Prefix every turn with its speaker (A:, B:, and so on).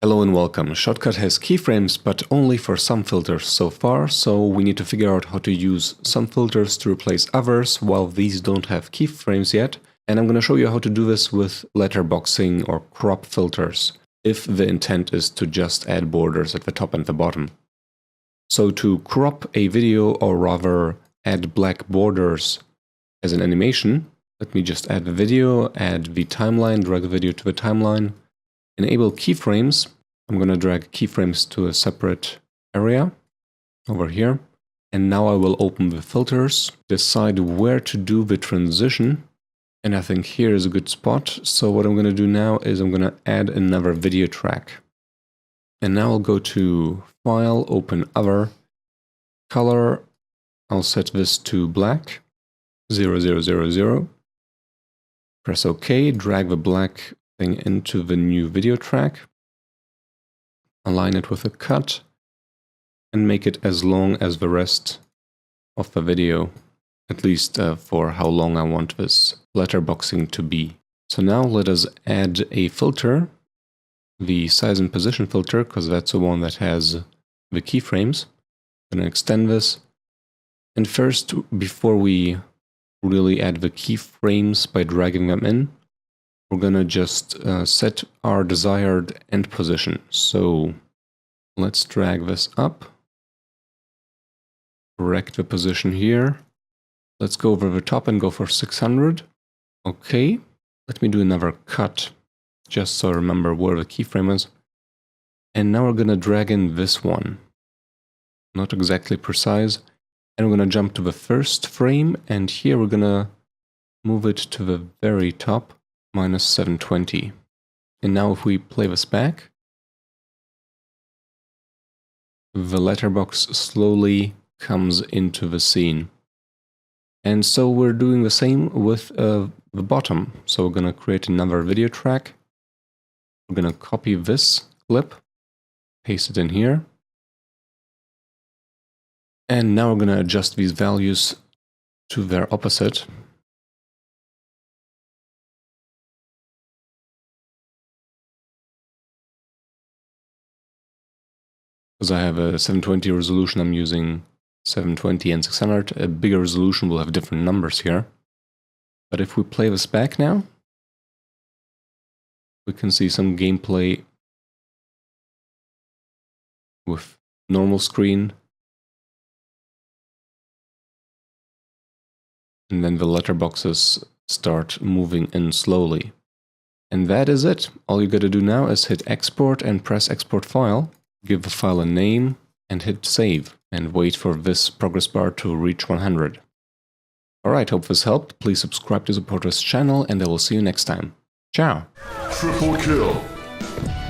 A: Hello and welcome. Shotcut has keyframes, but only for some filters so far, so we need to figure out how to use some filters to replace others while these don't have keyframes yet. And I'm going to show you how to do this with letterboxing or crop filters, if the intent is to just add borders at the top and the bottom. So to crop a video, or rather add black borders as an animation, let me just add the video, add the timeline, drag the video to the timeline. Enable keyframes. I'm going to drag keyframes to a separate area over here. And now I will open the filters, decide where to do the transition. And I think here is a good spot. So what I'm going to do now is I'm going to add another video track. And now I'll go to File, Open Other, Color. I'll set this to black, 0000. Press OK, drag the black into the new video track, align it with a cut, and make it as long as the rest of the video, at least for how long I want this letterboxing to be. So now let us add a filter, the size and position filter, because that's the one that has the keyframes. I'm going to extend this. And first, before we really add the keyframes by dragging them in, we're going to just set our desired end position. So let's drag this up, correct the position here. Let's go over the top and go for 600. Okay, let me do another cut, just so I remember where the keyframe is. And now we're going to drag in this one. Not exactly precise. And we're going to jump to the first frame, and here we're going to move it to the very top. Minus 720. And now if we play this back, the letterbox slowly comes into the scene. And so we're doing the same with the bottom. So we're going to create another video track. We're going to copy this clip, paste it in here. And now we're going to adjust these values to their opposite. Because I have a 720 resolution, I'm using 720 and 600. A bigger resolution will have different numbers here. But if we play this back now, we can see some gameplay with normal screen. And then the letterboxes start moving in slowly. And that is it. All you gotta do now is hit export and press export file. Give the file a name and hit save, and wait for this progress bar to reach 100. Alright, hope this helped. Please subscribe to support this channel, and I will see you next time. Ciao!
B: Triple kill!